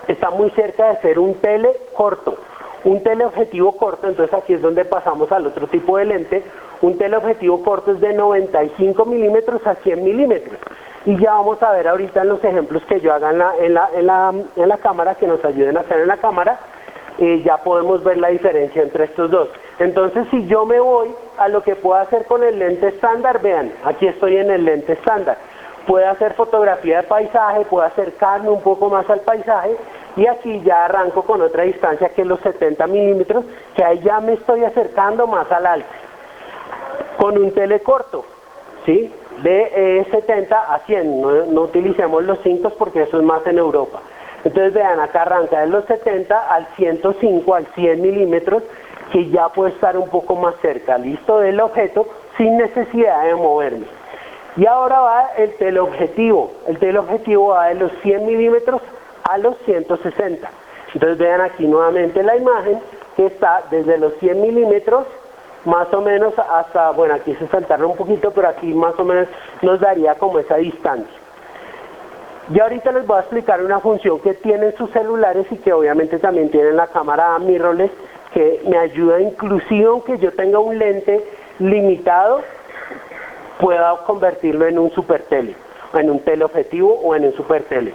está muy cerca de ser un tele corto. Un teleobjetivo corto, entonces aquí es donde pasamos al otro tipo de lente. Un teleobjetivo corto es de 95 milímetros a 100 milímetros. Y ya vamos a ver ahorita en los ejemplos que yo haga en la cámara, que nos ayuden a hacer en la cámara, ya podemos ver la diferencia entre estos dos. Entonces, si yo me voy a lo que puedo hacer con el lente estándar, vean, aquí estoy en el lente estándar. Puedo hacer fotografía de paisaje, puedo acercarme un poco más al paisaje, y aquí ya arranco con otra distancia que es los 70 milímetros, que ahí ya me estoy acercando más al alce. Con un telecorto, ¿sí? De 70 a 100, no utilicemos los 5 porque eso es más en Europa. Entonces vean, acá arranca de los 70 al 105, al 100 milímetros, que ya puede estar un poco más cerca, listo, del objeto, sin necesidad de moverme. Y ahora va el teleobjetivo. El teleobjetivo va de los 100 milímetros a los 160. Entonces vean aquí nuevamente la imagen, que está desde los 100 milímetros más o menos hasta, bueno, aquí se saltaron un poquito, pero aquí más o menos nos daría como esa distancia. Y ahorita les voy a explicar una función que tienen sus celulares y que obviamente también tienen la cámara mirrorless, que me ayuda inclusive aunque yo tenga un lente limitado, pueda convertirlo en un super tele, en un teleobjetivo o en un super tele.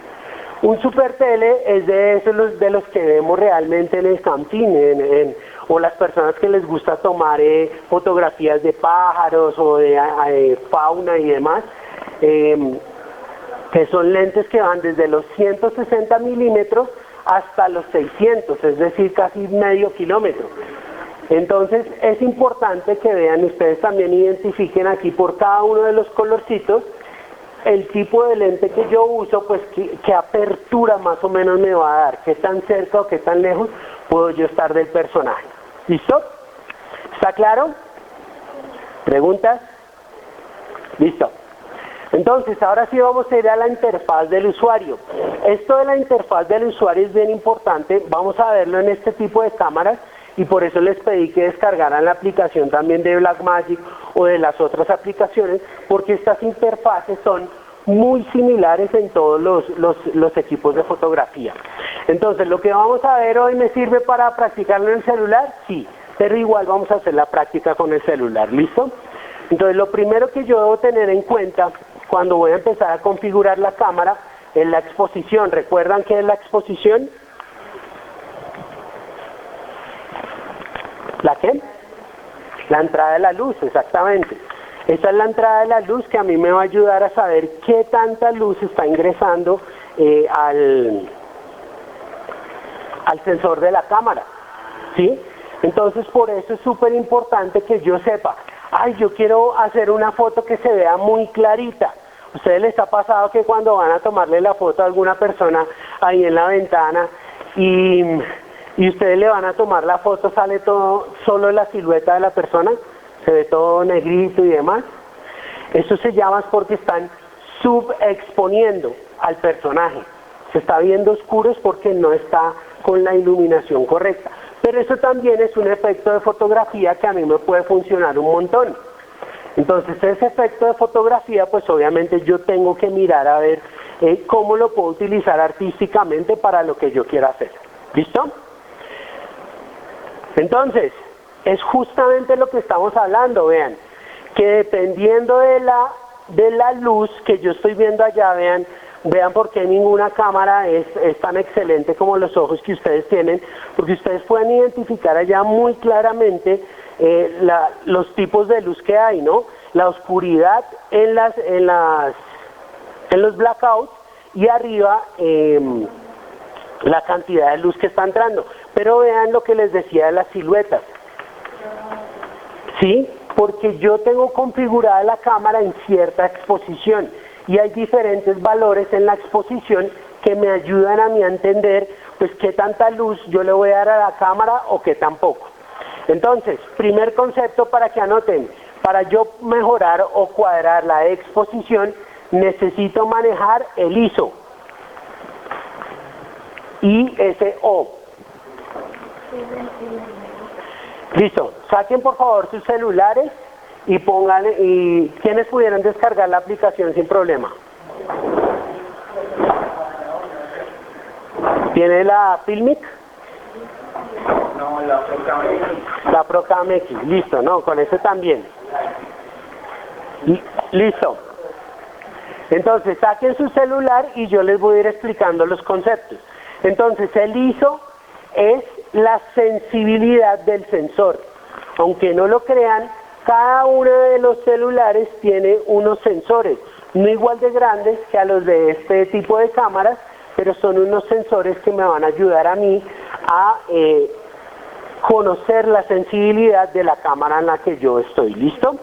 Un super tele es de esos de los que vemos realmente en el camping, o las personas que les gusta tomar fotografías de pájaros o de fauna y demás, que son lentes que van desde los 160 milímetros hasta los 600, es decir, casi medio kilómetro. Entonces es importante que vean, ustedes también identifiquen aquí por cada uno de los colorcitos el tipo de lente que yo uso, pues qué apertura más o menos me va a dar, qué tan cerca o qué tan lejos puedo yo estar del personaje. ¿Listo? ¿Está claro? ¿Preguntas? Listo. Entonces, ahora sí vamos a ir a la interfaz del usuario. Esto de la interfaz del usuario es bien importante, vamos a verlo en este tipo de cámaras, y por eso les pedí que descargaran la aplicación también de Blackmagic o de las otras aplicaciones, porque estas interfaces son muy similares en todos los equipos de fotografía. Entonces, lo que vamos a ver hoy, ¿me sirve para practicarlo en el celular? Sí, pero igual vamos a hacer la práctica con el celular, ¿listo? Entonces, lo primero que yo debo tener en cuenta cuando voy a empezar a configurar la cámara es la exposición. ¿Recuerdan qué es la exposición? ¿La qué? La entrada de la luz, exactamente. Esa es la entrada de la luz que a mí me va a ayudar a saber qué tanta luz está ingresando al sensor de la cámara, ¿sí? Entonces por eso es súper importante que yo sepa, ay, yo quiero hacer una foto que se vea muy clarita. ¿A ustedes les ha pasado que cuando van a tomarle la foto a alguna persona ahí en la ventana y ustedes le van a tomar la foto, sale todo, solo la silueta de la persona, se ve todo negrito y demás? Eso se llama porque están subexponiendo al personaje. Se está viendo oscuro es porque no está con la iluminación correcta. Pero eso también es un efecto de fotografía que a mí me puede funcionar un montón. Entonces ese efecto de fotografía, pues obviamente yo tengo que mirar a ver cómo lo puedo utilizar artísticamente para lo que yo quiera hacer. ¿Listo? Entonces, es justamente lo que estamos hablando, vean, que dependiendo de la luz que yo estoy viendo allá, vean por qué ninguna cámara es tan excelente como los ojos que ustedes tienen, porque ustedes pueden identificar allá muy claramente los tipos de luz que hay, ¿no? La oscuridad en los blackouts y arriba la cantidad de luz que está entrando. Pero vean lo que les decía de las siluetas. ¿Sí? Porque yo tengo configurada la cámara en cierta exposición y hay diferentes valores en la exposición que me ayudan a mí a entender pues qué tanta luz yo le voy a dar a la cámara o qué tampoco. Entonces, primer concepto para que anoten, para yo mejorar o cuadrar la exposición necesito manejar el ISO. ISO. Listo, saquen por favor sus celulares y pongan, y quienes pudieran descargar la aplicación sin problema. ¿Tiene la Filmic? No, la Procam X. La Procam X, listo, no, con ese también. Listo. Entonces saquen su celular y yo les voy a ir explicando los conceptos. Entonces el ISO es la sensibilidad del sensor. Aunque no lo crean, cada uno de los celulares tiene unos sensores, no igual de grandes que a los de este tipo de cámaras, pero son unos sensores que me van a ayudar a mí a conocer la sensibilidad de la cámara en la que yo estoy. ¿Listo?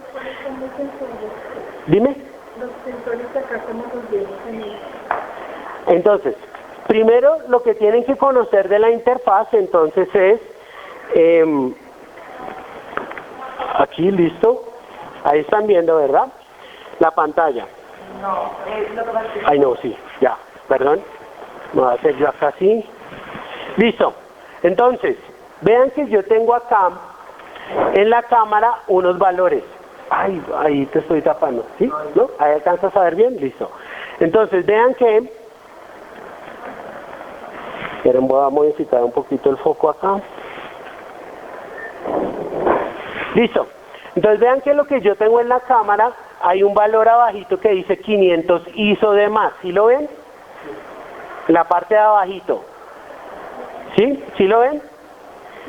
Dime. Los sensores acá, ¿cómo los vemos en el... Entonces, primero lo que tienen que conocer de la interfaz, entonces es, aquí, listo, ahí están viendo, ¿verdad? La pantalla. No, lo que pasa es que... Ay, no, sí, ya, perdón, me voy a hacer yo acá así. Listo, entonces, vean que yo tengo acá en la cámara unos valores. Ay, ahí te estoy tapando, ¿sí? ¿No? Ahí alcanzas a ver bien, listo. Entonces, vean que... Quieren, voy a modificar un poquito el foco acá. Listo. Entonces vean que lo que yo tengo en la cámara, hay un valor abajito que dice 500 ISO de más. ¿Sí lo ven? La parte de abajito. ¿Sí? ¿Sí lo ven?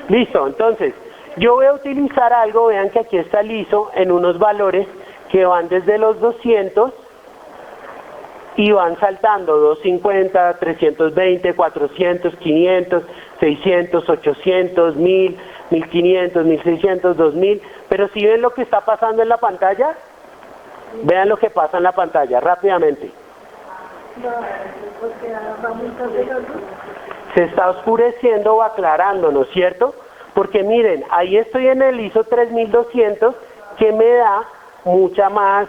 Listo. Entonces, yo voy a utilizar algo, vean que aquí está el ISO en unos valores que van desde los 200 y van saltando 250, 320, 400, 500, 600, 800, 1000, 1500, 1600, 2000. Pero si ven lo que está pasando en la pantalla, vean lo que pasa en la pantalla rápidamente. No, porque va muy tarde la luz. Se está oscureciendo o aclarando, ¿no es cierto? Porque miren, ahí estoy en el ISO 3200 que me da mucha más,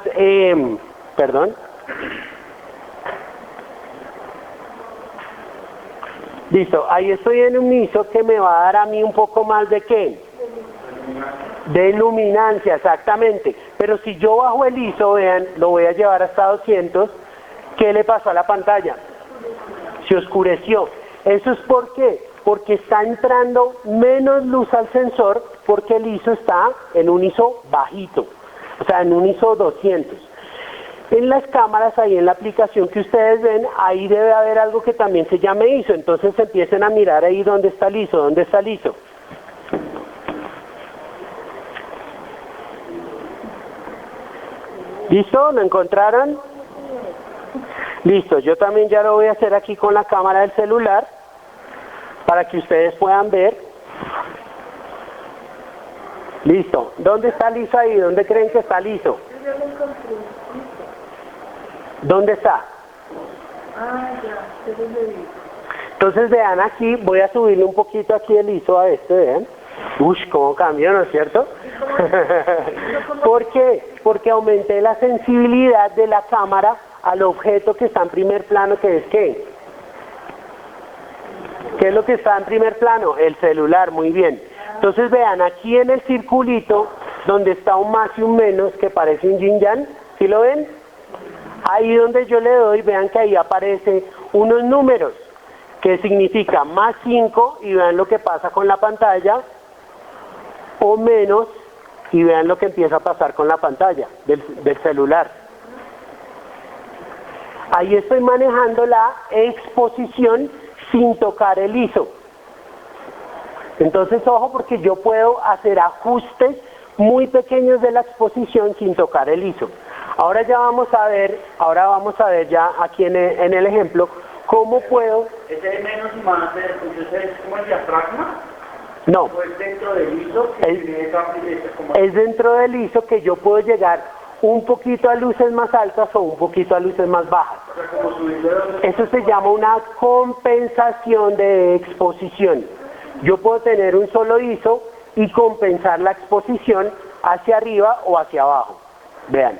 Listo, ahí estoy en un ISO que me va a dar a mí un poco más de ¿qué? De luminancia, exactamente. Pero si yo bajo el ISO, vean, lo voy a llevar hasta 200, ¿qué le pasó a la pantalla? Se oscureció. ¿Eso es por qué? Porque está entrando menos luz al sensor porque el ISO está en un ISO bajito, o sea, en un ISO 200. En las cámaras, ahí en la aplicación que ustedes ven, ahí debe haber algo que también se llame ISO. Entonces empiecen a mirar ahí dónde está el ISO, dónde está el ISO. ¿Listo? ¿Lo encontraron? Listo, yo también ya lo voy a hacer aquí con la cámara del celular para que ustedes puedan ver. Listo. ¿Dónde está liso ahí? ¿Dónde creen que está liso? Yo lo encontré. ¿Dónde está? Ah, ya, pero lo vi. Entonces vean aquí, voy a subirle un poquito aquí el ISO a este, vean. Uy, cómo cambió, ¿no es cierto? ¿Por qué? Porque aumenté la sensibilidad de la cámara al objeto que está en primer plano, que es ¿qué? ¿Qué es lo que está en primer plano? El celular, muy bien. Entonces vean, aquí en el circulito, donde está un más y un menos, que parece un yin yang, ¿sí lo ven? Ahí donde yo le doy, vean que ahí aparecen unos números, que significa más 5, y vean lo que pasa con la pantalla, o menos, y vean lo que empieza a pasar con la pantalla del celular. Ahí estoy manejando la exposición sin tocar el ISO. Entonces, ojo, porque yo puedo hacer ajustes muy pequeños de la exposición sin tocar el ISO. Ahora vamos a ver ya aquí en el ejemplo, cómo puedo... ¿Ese menos y más, entonces es como el diafragma? No. ¿O es dentro del ISO? Es dentro del ISO que yo puedo llegar un poquito a luces más altas o un poquito a luces más bajas. O sea, como subirlo de donde... Eso se llama una compensación de exposición. Yo puedo tener un solo ISO y compensar la exposición hacia arriba o hacia abajo. Vean.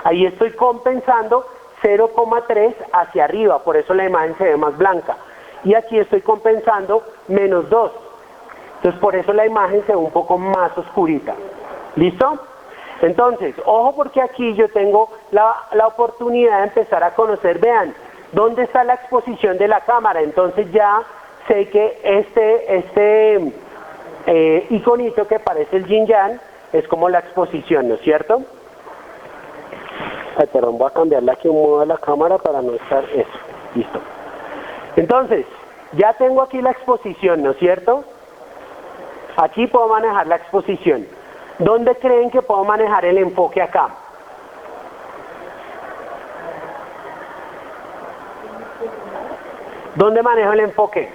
Ahí estoy compensando 0,3 hacia arriba, por eso la imagen se ve más blanca. Y aquí estoy compensando menos 2. Entonces por eso la imagen se ve un poco más oscurita. ¿Listo? Entonces, ojo porque aquí yo tengo la oportunidad de empezar a conocer, vean, ¿dónde está la exposición de la cámara? Entonces ya sé que este iconito que parece el yin yang es como la exposición, ¿no es cierto? Ay, perdón, voy a cambiarle aquí un modo de la cámara para no estar eso. Listo. Entonces, ya tengo aquí la exposición, ¿no es cierto? Aquí puedo manejar la exposición. ¿Dónde creen que puedo manejar el enfoque acá? ¿Dónde manejo el enfoque?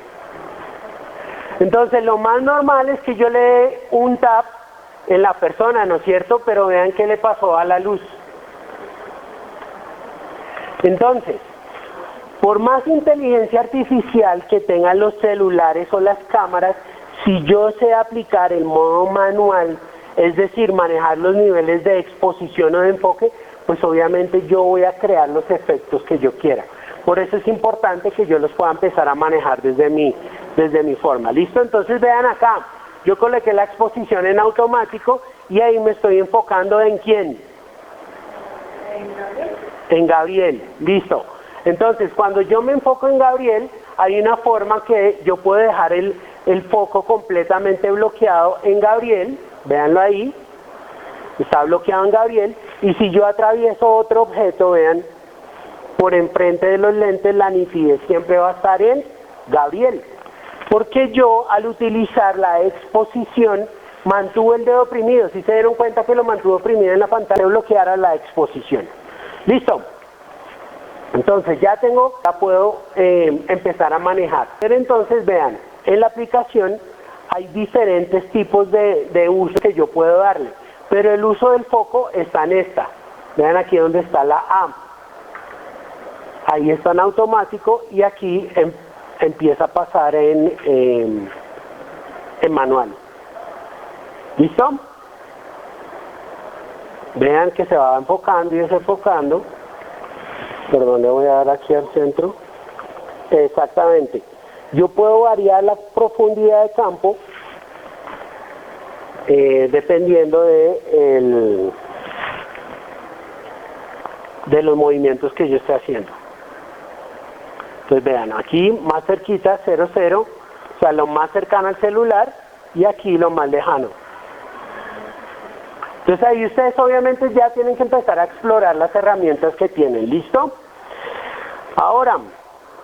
Entonces, lo más normal es que yo le dé un tap en la persona, ¿no es cierto? Pero vean qué le pasó a la luz. Entonces, por más inteligencia artificial que tengan los celulares o las cámaras, si yo sé aplicar el modo manual, es decir, manejar los niveles de exposición o de enfoque, pues obviamente yo voy a crear los efectos que yo quiera. Por eso es importante que yo los pueda empezar a manejar desde mi forma. ¿Listo? Entonces vean acá, yo coloqué la exposición en automático y ahí me estoy enfocando ¿en quién? En Gabriel. Listo. Entonces cuando yo me enfoco en Gabriel, hay una forma que yo puedo dejar el foco completamente bloqueado en Gabriel. Véanlo ahí. Está bloqueado en Gabriel. Y si yo atravieso otro objeto, vean, por enfrente de los lentes, la nitidez siempre va a estar en Gabriel. Porque yo, al utilizar la exposición, mantuve el dedo oprimido. Si se dieron cuenta que lo mantuvo oprimido en la pantalla, bloqueara la exposición. ¿Listo? Entonces ya puedo empezar a manejar. Pero entonces vean, en la aplicación hay diferentes tipos de uso que yo puedo darle. Pero el uso del foco está en esta. Vean aquí donde está la A. Ahí está en automático y aquí empieza a pasar en manual. ¿Listo? Vean que se va enfocando y desenfocando. Perdón, le voy a dar aquí al centro. Exactamente. Yo puedo variar la profundidad de campo dependiendo de los movimientos que yo esté haciendo. Entonces vean, aquí más cerquita, 0, 0, o sea, lo más cercano al celular, y aquí lo más lejano. Entonces ahí ustedes obviamente ya tienen que empezar a explorar las herramientas que tienen. ¿Listo? Ahora,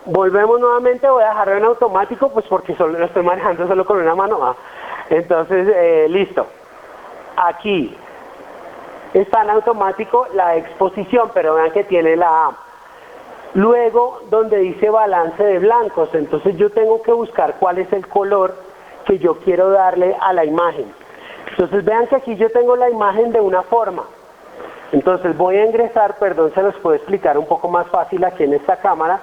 volvemos nuevamente, voy a dejarlo en automático, pues porque solo lo estoy manejando solo con una mano. Entonces, listo. Aquí, está en automático la exposición, pero vean que tiene la A. Luego, donde dice balance de blancos, entonces yo tengo que buscar cuál es el color que yo quiero darle a la imagen. Entonces vean que aquí yo tengo la imagen de una forma. Entonces voy a ingresar, perdón, se los puedo explicar un poco más fácil aquí en esta cámara,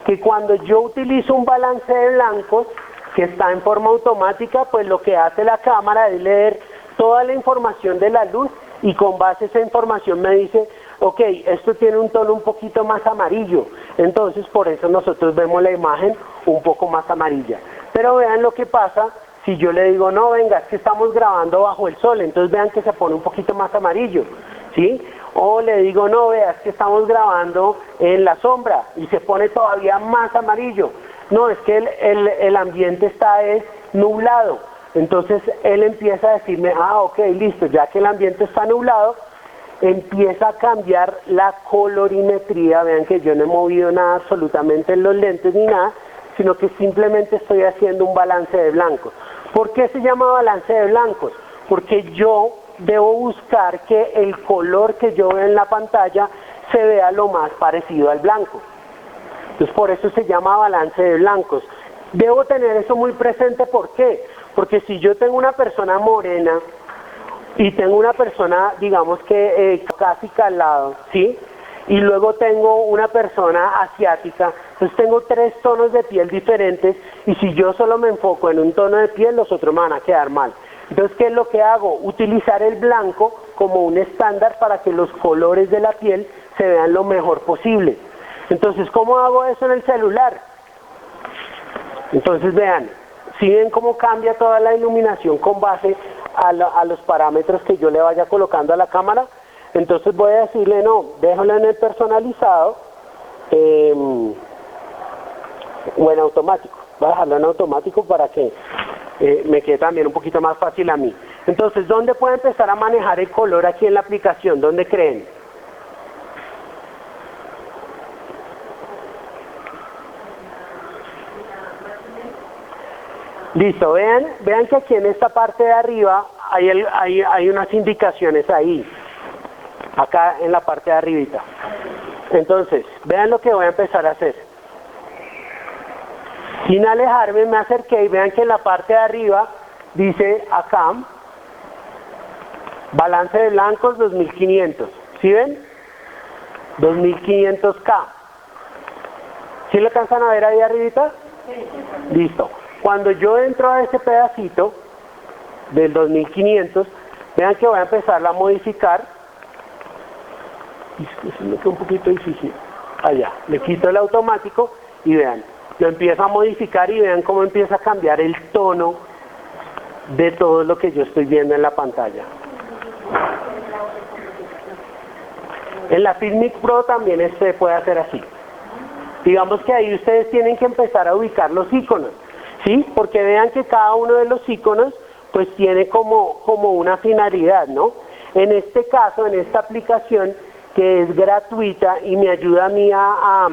que cuando yo utilizo un balance de blancos que está en forma automática, pues lo que hace la cámara es leer toda la información de la luz y con base a esa información me dice, ok, esto tiene un tono un poquito más amarillo, entonces por eso nosotros vemos la imagen un poco más amarilla. Pero vean lo que pasa si yo le digo, no, venga, es que estamos grabando bajo el sol, entonces vean que se pone un poquito más amarillo, ¿sí? O le digo, no, vea, es que estamos grabando en la sombra y se pone todavía más amarillo. No, es que el ambiente está nublado. Entonces él empieza a decirme, ah, ok, listo, ya que el ambiente está nublado, empieza a cambiar la colorimetría. Vean que yo no he movido nada absolutamente en los lentes ni nada, sino que simplemente estoy haciendo un balance de blancos. ¿Por qué se llama balance de blancos? Porque yo debo buscar que el color que yo veo en la pantalla se vea lo más parecido al blanco. Entonces por eso se llama balance de blancos. Debo tener eso muy presente, ¿por qué? Porque si yo tengo una persona morena y tengo una persona, digamos que caucásica al lado, ¿sí? Y luego tengo una persona asiática, entonces tengo 3 tonos de piel diferentes y si yo solo me enfoco en un tono de piel, los otros me van a quedar mal. Entonces, ¿qué es lo que hago? Utilizar el blanco como un estándar para que los colores de la piel se vean lo mejor posible. Entonces, ¿cómo hago eso en el celular? Entonces, vean, si ven cómo cambia toda la iluminación con base a los parámetros que yo le vaya colocando a la cámara, entonces voy a decirle, no, déjalo en el personalizado o en automático. Voy a dejarlo en automático para que me quede también un poquito más fácil a mí. Entonces, ¿dónde puedo empezar a manejar el color aquí en la aplicación? ¿Dónde creen? Listo, vean que aquí en esta parte de arriba hay unas indicaciones ahí, acá en la parte de arribita. Entonces, vean lo que voy a empezar a hacer. Sin alejarme, me acerqué y vean que en la parte de arriba dice acá, balance de blancos 2500, ¿sí ven? 2500K. ¿Sí lo alcanzan a ver ahí arribita? Sí. Listo. Cuando yo entro a ese pedacito del 2500, vean que voy a empezar a modificar. Es me queda un poquito difícil. Allá, le quito el automático y vean, lo empiezo a modificar y vean cómo empieza a cambiar el tono de todo lo que yo estoy viendo en la pantalla. En la Filmic Pro también se puede hacer así. Digamos que ahí ustedes tienen que empezar a ubicar los iconos, ¿sí? Porque vean que cada uno de los iconos pues tiene como una finalidad, ¿no? En este caso, en esta aplicación que es gratuita y me ayuda a mí a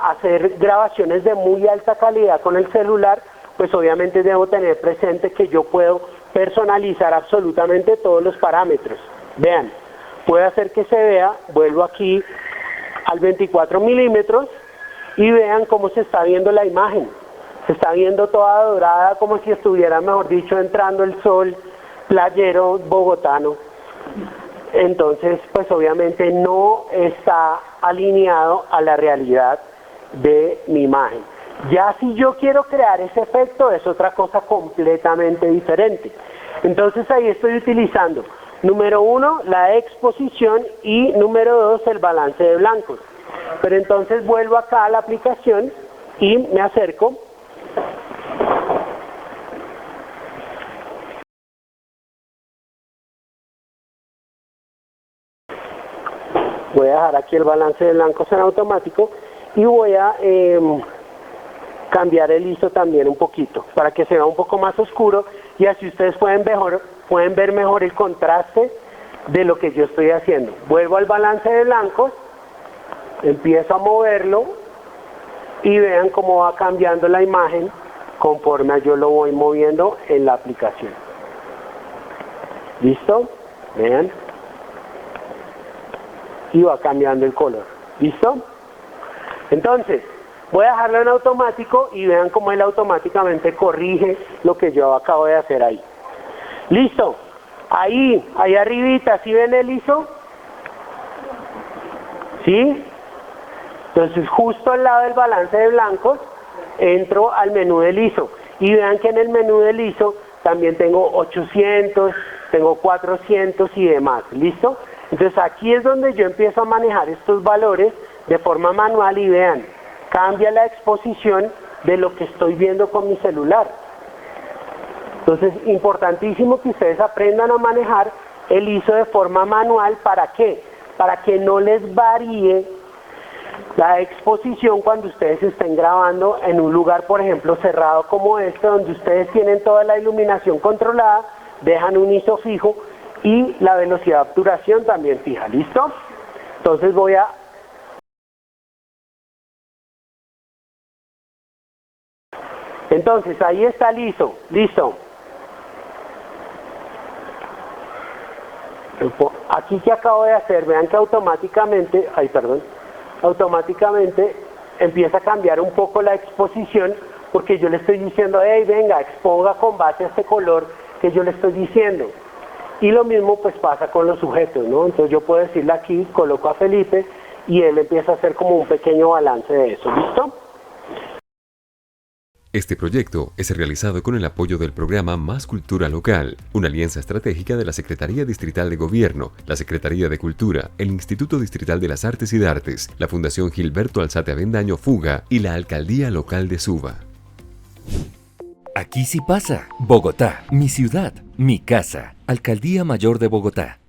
hacer grabaciones de muy alta calidad con el celular, pues obviamente debo tener presente que yo puedo personalizar absolutamente todos los parámetros. Vean, puedo hacer que se vea, vuelvo aquí al 24 milímetros y vean cómo se está viendo la imagen. Se está viendo toda dorada como si estuviera, mejor dicho, entrando el sol playero bogotano. Entonces, pues obviamente no está alineado a la realidad de mi imagen. Ya si yo quiero crear ese efecto es otra cosa completamente diferente. Entonces ahí estoy utilizando, número 1, la exposición y número 2, el balance de blancos. Pero entonces vuelvo acá a la aplicación y me acerco. Voy a dejar aquí el balance de blancos en automático y voy a cambiar el ISO también un poquito para que se vea un poco más oscuro y así ustedes pueden ver mejor el contraste de lo que yo estoy haciendo. Vuelvo al balance de blancos, empiezo a moverlo y vean cómo va cambiando la imagen conforme yo lo voy moviendo en la aplicación. ¿Listo? Vean. y va cambiando el color. ¿Listo? Entonces, voy a dejarlo en automático y vean cómo él automáticamente corrige lo que yo acabo de hacer ahí. Listo. Ahí arribita, ¿sí ven el ISO? ¿Sí? Entonces, justo al lado del balance de blancos, entro al menú del ISO. Y vean que en el menú del ISO también tengo 800, tengo 400 y demás. ¿Listo? Entonces, aquí es donde yo empiezo a manejar estos valores de forma manual y vean, cambia la exposición de lo que estoy viendo con mi celular. Entonces, importantísimo que ustedes aprendan a manejar el ISO de forma manual. ¿Para qué? Para que no les varíe la exposición cuando ustedes estén grabando en un lugar, por ejemplo, cerrado como este, donde ustedes tienen toda la iluminación controlada, dejan un ISO fijo y la velocidad de obturación también fija. ¿Listo? Entonces voy a... Entonces, ahí está el ISO. Listo. Aquí que acabo de hacer, vean que automáticamente, automáticamente empieza a cambiar un poco la exposición porque yo le estoy diciendo, hey, venga, exponga con base a este color que yo le estoy diciendo. Y lo mismo pues pasa con los sujetos, ¿no? Entonces yo puedo decirle aquí, coloco a Felipe y él empieza a hacer como un pequeño balance de eso. ¿Listo? Este proyecto es realizado con el apoyo del programa Más Cultura Local, una alianza estratégica de la Secretaría Distrital de Gobierno, la Secretaría de Cultura, el Instituto Distrital de las Artes y de Artes, la Fundación Gilberto Alzate Avendaño Fuga y la Alcaldía Local de Suba. Aquí sí pasa. Bogotá, mi ciudad, mi casa. Alcaldía Mayor de Bogotá.